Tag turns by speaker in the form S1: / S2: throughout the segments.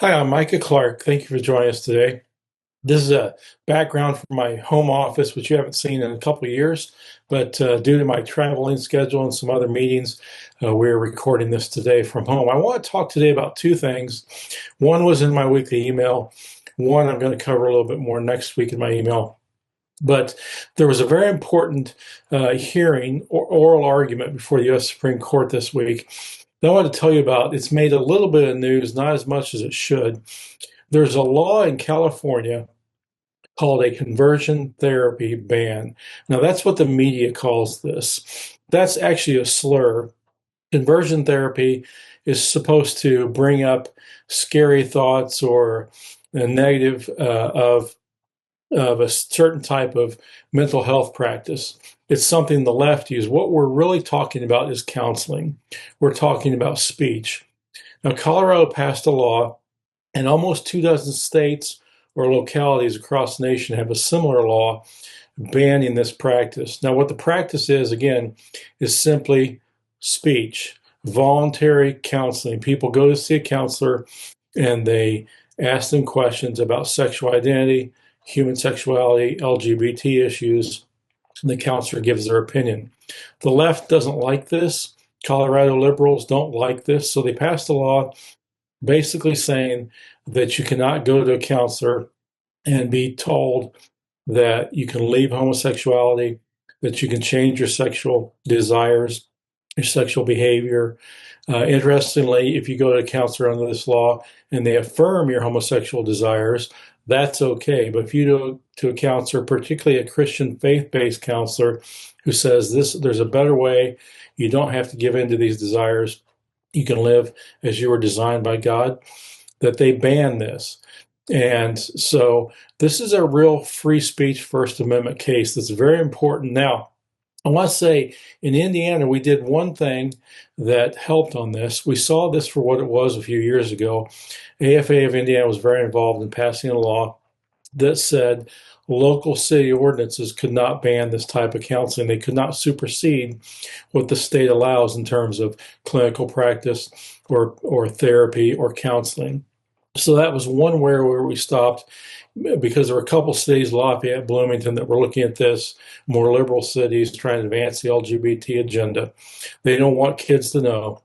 S1: Hi, I'm Micah Clark. Thank you for joining us today. This is a background from my home office, which you haven't seen in a couple of years, but due to my traveling schedule and some other meetings, we're recording this today from home. I want to talk today about two things. One was in my weekly email. One I'm going to cover a little bit more next week in my email. But there was a very important hearing or oral argument before the U.S. Supreme Court this week that I want to tell you about. It's made a little bit of news, not as much as it should. There's a law in California called a conversion therapy ban. Now, that's what the media calls this. That's actually a slur. Conversion therapy is supposed to bring up scary thoughts or a negative of a certain type of mental health practice. It's something the left use. What we're really talking about is counseling. We're talking about speech. Now, Colorado passed a law, and almost 24 states or localities across the nation have a similar law banning this practice. Now, what the practice is, again, is simply speech, voluntary counseling. People go to see a counselor and they ask them questions about sexual identity, human sexuality, LGBT issues, and the counselor gives their opinion. The left doesn't like this. Colorado liberals don't like this, so they passed a law basically saying that you cannot go to a counselor and be told that you can leave homosexuality, that you can change your sexual desires, your sexual behavior. Interestingly, if you go to a counselor under this law and they affirm your homosexual desires, that's okay. But if you go to a counselor, particularly a Christian faith-based counselor, who says there's a better way, you don't have to give in to these desires, you can live as you were designed by God, that they ban this. And so this is a real free speech First Amendment case that's very important. Now, I want to say in Indiana, we did one thing that helped on this. We saw this for what it was a few years ago. AFA of Indiana was very involved in passing a law that said local city ordinances could not ban this type of counseling. They could not supersede what the state allows in terms of clinical practice or therapy or counseling. So that was one where we stopped, because there were a couple cities, Lafayette, Bloomington, that were looking at this, more liberal cities trying to advance the LGBT agenda. They don't want kids to know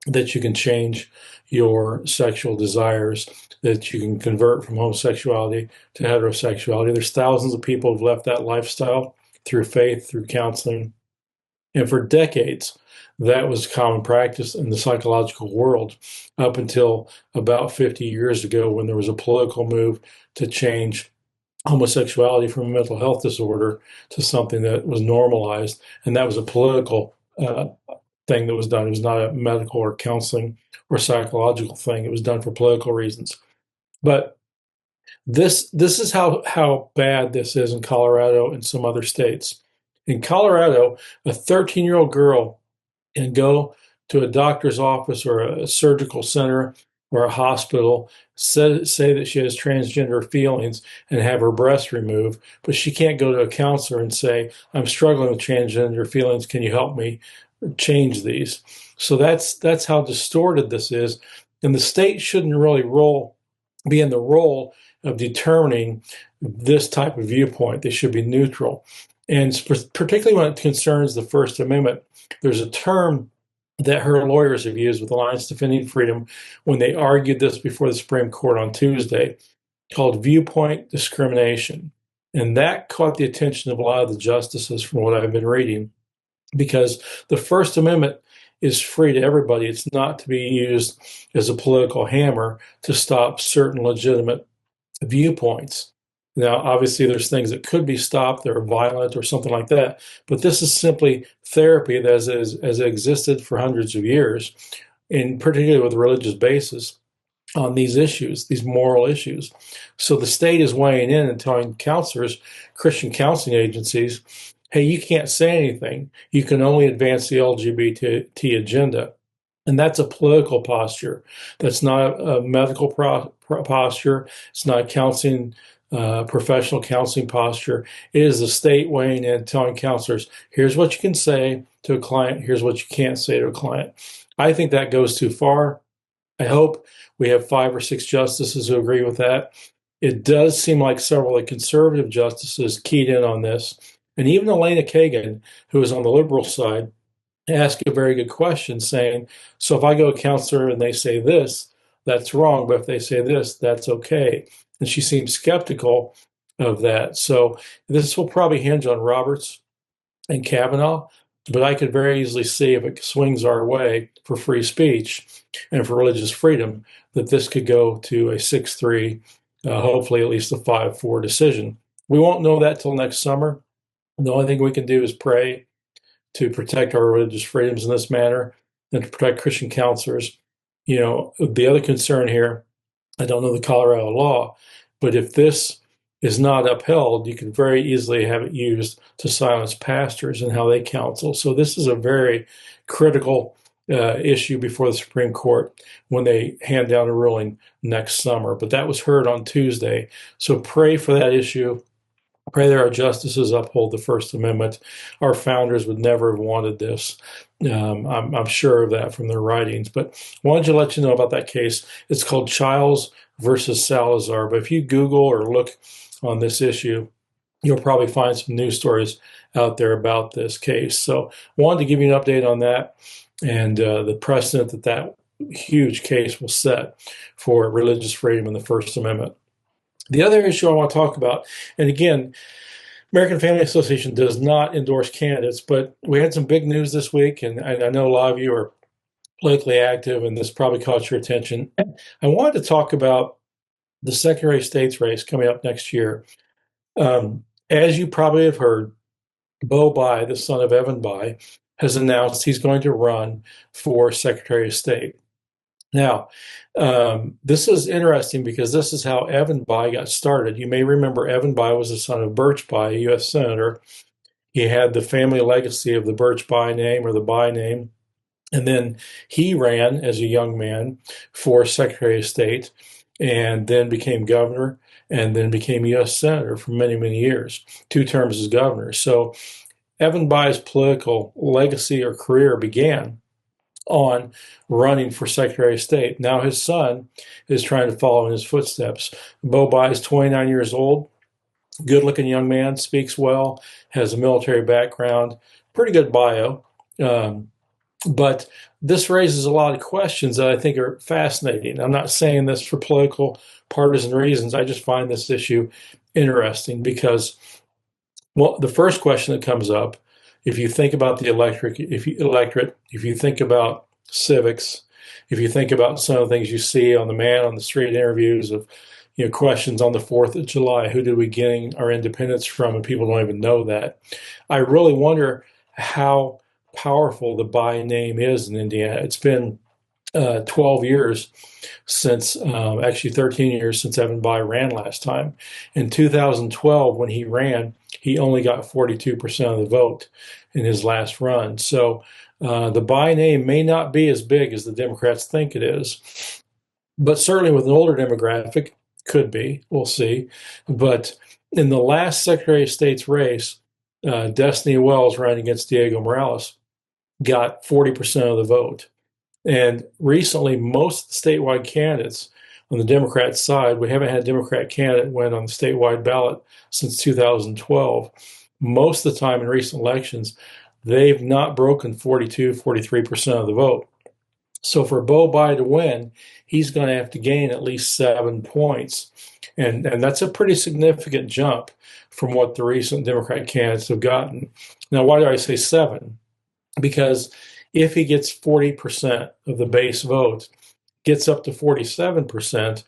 S1: that you can change your sexual desires, that you can convert from homosexuality to heterosexuality. There's thousands of people who've left that lifestyle through faith, through counseling. And for decades, that was common practice in the psychological world up until about 50 years ago, when there was a political move to change homosexuality from a mental health disorder to something that was normalized. And that was a political thing that was done. It was not a medical or counseling or psychological thing. It was done for political reasons. But this is how bad this is in Colorado and some other states. In Colorado, a 13-year-old girl can go to a doctor's office or a surgical center or a hospital, say that she has transgender feelings and have her breast removed, but she can't go to a counselor and say, I'm struggling with transgender feelings, can you help me change these? So that's how distorted this is. And the state shouldn't really be in the role of determining this type of viewpoint. They should be neutral. And particularly when it concerns the First Amendment, there's a term that her lawyers have used with Alliance Defending Freedom when they argued this before the Supreme Court on Tuesday, called viewpoint discrimination. And that caught the attention of a lot of the justices from what I've been reading, because the First Amendment is free to everybody. It's not to be used as a political hammer to stop certain legitimate viewpoints. Now, obviously, there's things that could be stopped that are violent or something like that, but this is simply therapy that has existed for hundreds of years, and particularly with a religious basis on these issues, these moral issues. So the state is weighing in and telling counselors, Christian counseling agencies, hey, you can't say anything. You can only advance the LGBT agenda. And that's a political posture. That's not a medical posture. It's not counseling, professional counseling posture. It is the state weighing in, telling counselors, here's what you can say to a client, here's what you can't say to a client. I think that goes too far. I hope we have 5 or 6 justices who agree with that. It does seem like several of the conservative justices keyed in on this. And even Elena Kagan, who is on the liberal side, asked a very good question saying, so if I go to a counselor and they say this, that's wrong, but if they say this, that's okay. And she seems skeptical of that. So this will probably hinge on Roberts and Kavanaugh, but I could very easily see if it swings our way for free speech and for religious freedom, that this could go to a 6-3, hopefully at least a 5-4 decision. We won't know that till next summer. The only thing we can do is pray to protect our religious freedoms in this manner and to protect Christian counselors. The other concern here, I don't know the Colorado law, but if this is not upheld, you can very easily have it used to silence pastors and how they counsel. So this is a very critical issue before the Supreme Court when they hand down a ruling next summer. But that was heard on Tuesday. So pray for that issue. Pray that our justices uphold the First Amendment. Our founders would never have wanted this. I'm sure of that from their writings. But I wanted to let you know about that case. It's called Childs versus Salazar. But if you Google or look on this issue, you'll probably find some news stories out there about this case. So I wanted to give you an update on that and the precedent that huge case will set for religious freedom and the First Amendment. The other issue I want to talk about, and again, American Family Association does not endorse candidates, but we had some big news this week, and I know a lot of you are politically active, and this probably caught your attention. I wanted to talk about the Secretary of State's race coming up next year. As you probably have heard, Beau Bayh, the son of Evan Bayh, has announced he's going to run for Secretary of State. Now, this is interesting because this is how Evan Bayh got started. You may remember Evan Bayh was the son of Birch Bayh, a U.S. Senator. He had the family legacy of the Birch Bayh name or the Bayh name. And then he ran as a young man for Secretary of State and then became governor and then became U.S. Senator for many, many years, 2 terms as governor. So Evan Bayh's political legacy or career began on running for Secretary of State. Now his son is trying to follow in his footsteps. Beau Bayh is 29 years old, good-looking young man, speaks well, has a military background, pretty good bio. But this raises a lot of questions that I think are fascinating. I'm not saying this for political partisan reasons. I just find this issue interesting because, well, the first question that comes up, if you think about the electorate, if you think about civics, if you think about some of the things you see on the man on the street interviews of, questions on the 4th of July, who did we gain our independence from? And people don't even know that. I really wonder how powerful the Bayh name is in Indiana. It's been 12 years since, actually 13 years since Evan Bayh ran last time. In 2012, when he ran, he only got 42% of the vote in his last run. So the Bayh name may not be as big as the Democrats think it is, but certainly with an older demographic, could be. We'll see. But in the last Secretary of State's race, Destiny Wells ran against Diego Morales, got 40% of the vote. And recently, most of the statewide candidates on the Democrat side, we haven't had a Democrat candidate win on the statewide ballot since 2012. Most of the time in recent elections, they've not broken 42, 43% of the vote. So for Beau Bayh to win, he's going to have to gain at least 7 points. And that's a pretty significant jump from what the recent Democrat candidates have gotten. Now, why do I say 7? Because if he gets 40% of the base vote, gets up to 47%,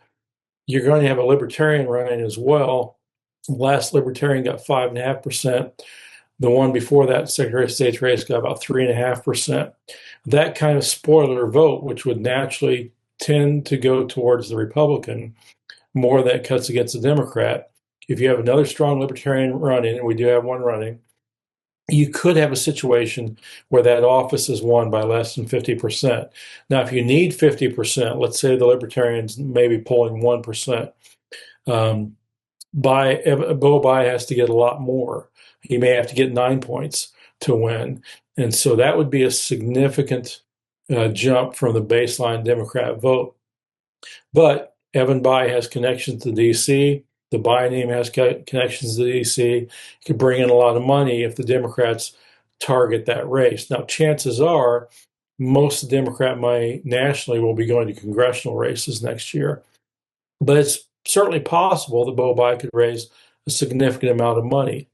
S1: you're going to have a Libertarian running as well. The last Libertarian got 5.5%. The one before that, Secretary of State's race, got about 3.5%. That kind of spoiler vote, which would naturally tend to go towards the Republican, more than it cuts against the Democrat. If you have another strong Libertarian running, and we do have one running, you could have a situation where that office is won by less than 50%. Now, if you need 50%, let's say the Libertarians may be polling 1%, Beau Bayh has to get a lot more. He may have to get 9 points to win. And so that would be a significant jump from the baseline Democrat vote. But Evan Bayh has connections to D.C. The Bayh name has connections to D.C. Could bring in a lot of money if the Democrats target that race. Now, chances are most of the Democrat money nationally will be going to congressional races next year. But it's certainly possible that Beau Bayh could raise a significant amount of money.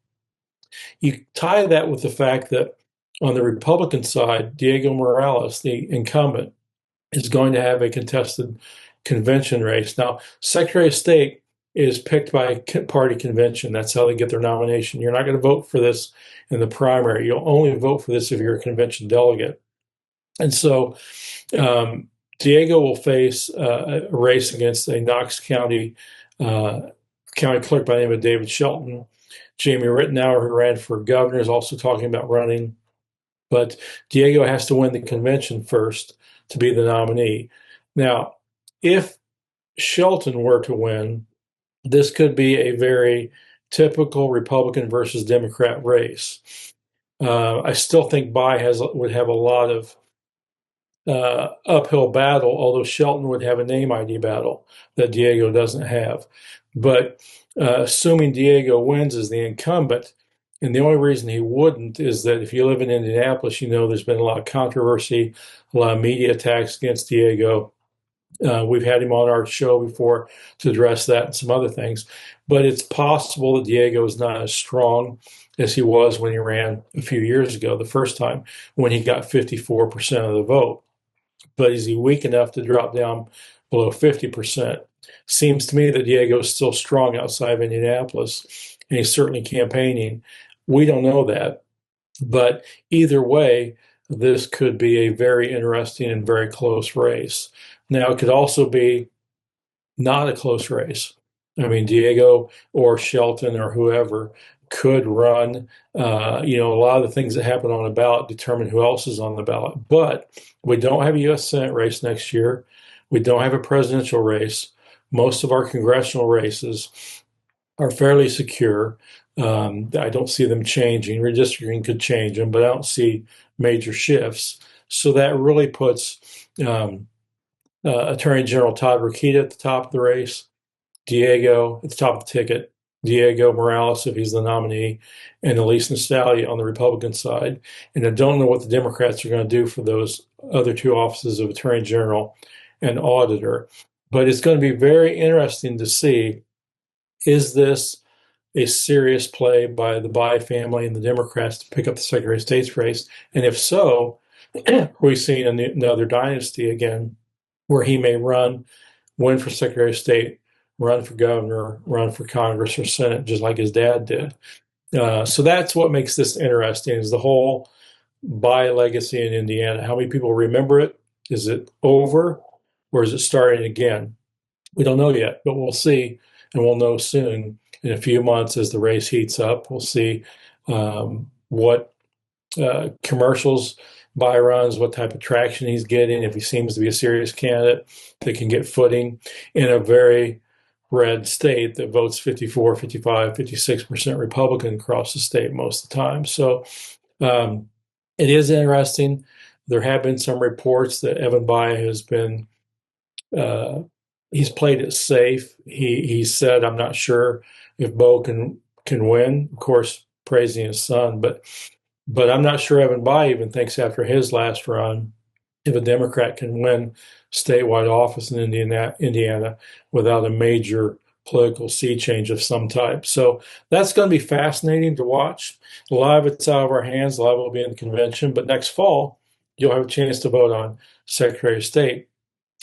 S1: You tie that with the fact that on the Republican side, Diego Morales, the incumbent, is going to have a contested convention race. Now, Secretary of State is picked by a party convention. That's how they get their nomination. You're not going to vote for this in the primary. You'll only vote for this if you're a convention delegate. And so Diego will face a race against a Knox County county clerk by the name of David Shelton. Jamie Rittenauer, who ran for governor, is also talking about running. But Diego has to win the convention first to be the nominee. Now, if Shelton were to win, this could be a very typical Republican versus Democrat race. I still think Bayh would have a lot of uphill battle, although Shelton would have a name ID battle that Diego doesn't have. But assuming Diego wins as the incumbent, and the only reason he wouldn't is that if you live in Indianapolis, you know there's been a lot of controversy, a lot of media attacks against Diego. We've had him on our show before to address that and some other things. But it's possible that Diego is not as strong as he was when he ran a few years ago, the first time, when he got 54% of the vote. But is he weak enough to drop down below 50%? Seems to me that Diego is still strong outside of Indianapolis, and he's certainly campaigning. We don't know that. But either way, this could be a very interesting and very close race. Now, it could also be not a close race. I mean, Diego or Shelton or whoever could run. A lot of the things that happen on a ballot determine who else is on the ballot. But we don't have a U.S. Senate race next year. We don't have a presidential race. Most of our congressional races are fairly secure. I don't see them changing. Redistricting could change them, but I don't see major shifts. So that really puts Attorney General Todd Rokita at the top of the race, Diego at the top of the ticket, Diego Morales if he's the nominee, and Elise Nastalia on the Republican side. And I don't know what the Democrats are going to do for those other two offices of Attorney General and Auditor. But it's going to be very interesting to see, is this a serious play by the Bayh family and the Democrats to pick up the Secretary of State's race? And if so, we've seen another dynasty again, where he may run, win for Secretary of State, run for governor, run for Congress or Senate, just like his dad did. So that's what makes this interesting, is the whole Bayh legacy in Indiana. How many people remember it? Is it over, or is it starting again? We don't know yet, but we'll see, and we'll know soon. In a few months, as the race heats up, we'll see what commercials Bayh runs, what type of traction he's getting, if he seems to be a serious candidate that can get footing in a very red state that votes 54, 55, 56% Republican across the state most of the time. So it is interesting. There have been some reports that Evan Bayh has been, he's played it safe. He said, I'm not sure if Beau can win, of course, praising his son, but I'm not sure Evan Bayh even thinks after his last run, if a Democrat can win statewide office in Indiana without a major political sea change of some type. So that's going to be fascinating to watch. A lot of it's out of our hands. A lot of it will be in the convention. But next fall, you'll have a chance to vote on Secretary of State,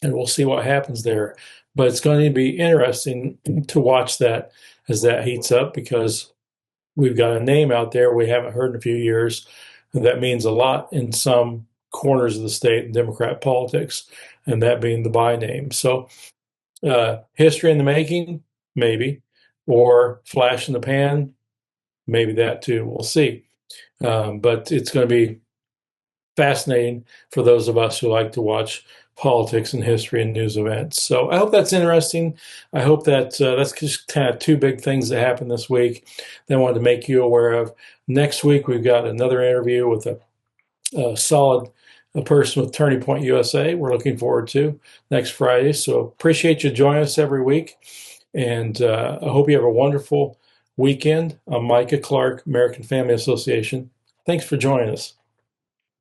S1: and we'll see what happens there. But it's going to be interesting to watch that as that heats up, because we've got a name out there we haven't heard in a few years that means a lot in some corners of the state in Democrat politics, and that being the Bayh name. So history in the making, maybe, or flash in the pan, maybe that too. We'll see. But it's going to be fascinating for those of us who like to watch politics and history and news events. So I hope that's interesting. I hope that that's just kind of two big things that happened this week that I wanted to make you aware of. Next week, we've got another interview with a solid a person with Turning Point USA we're looking forward to next Friday. So appreciate you joining us every week. And I hope you have a wonderful weekend. I'm Micah Clark, American Family Association. Thanks for joining us.